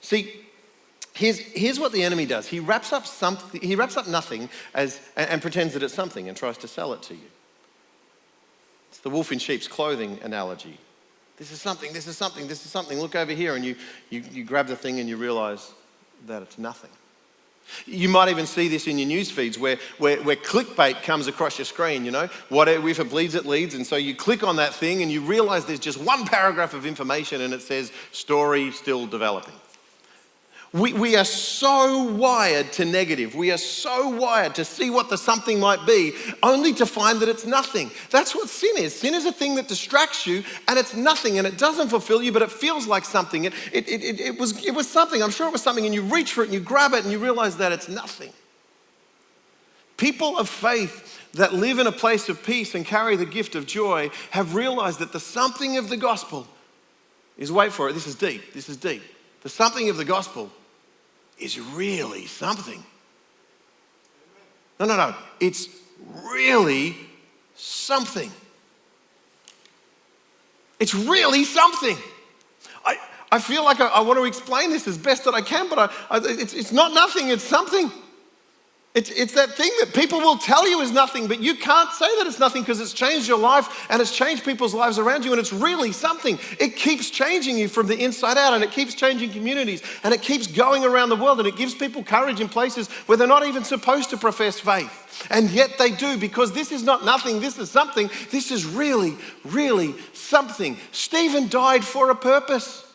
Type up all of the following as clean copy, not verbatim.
See, here's what the enemy does. He wraps up nothing and pretends that it's something and tries to sell it to you. It's the wolf in sheep's clothing analogy. This is something, this is something, this is something. Look over here, and you grab the thing and you realize that it's nothing. You might even see this in your news feeds where clickbait comes across your screen, you know. Whatever, if it bleeds, it leads. And so you click on that thing and you realize there's just one paragraph of information and it says, story still developing. We are so wired to negative. We are so wired to see what the something might be, only to find that it's nothing. That's what sin is. Sin is a thing that distracts you, and it's nothing, and it doesn't fulfill you, but it feels like something. It was something. I'm sure it was something, and you reach for it, and you grab it, and you realize that it's nothing. People of faith that live in a place of peace and carry the gift of joy have realized that the something of the gospel is, wait for it, this is deep. The something of the gospel is really something. No. It's really something. It's really something. I feel like I want to explain this as best that I can, but it's not nothing, it's something. It's that thing that people will tell you is nothing, but you can't say that it's nothing because it's changed your life and it's changed people's lives around you, and it's really something. It keeps changing you from the inside out, and it keeps changing communities, and it keeps going around the world, and it gives people courage in places where they're not even supposed to profess faith. And yet they do, because this is not nothing, this is something. This is really, really something. Stephen died for a purpose.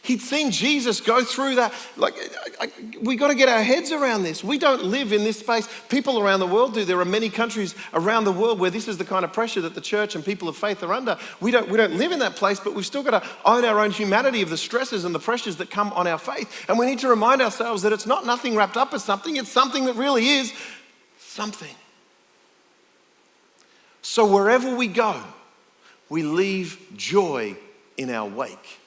He'd seen Jesus go through that. We got to get our heads around this. We don't live in this space. People around the world do. There are many countries around the world where this is the kind of pressure that the church and people of faith are under. We don't live in that place, but we've still got to own our own humanity of the stresses and the pressures that come on our faith. And we need to remind ourselves that it's not nothing wrapped up as something. It's something that really is something. So wherever we go, we leave joy in our wake.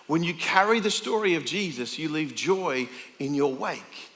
When you carry the story of Jesus, you leave joy in your wake.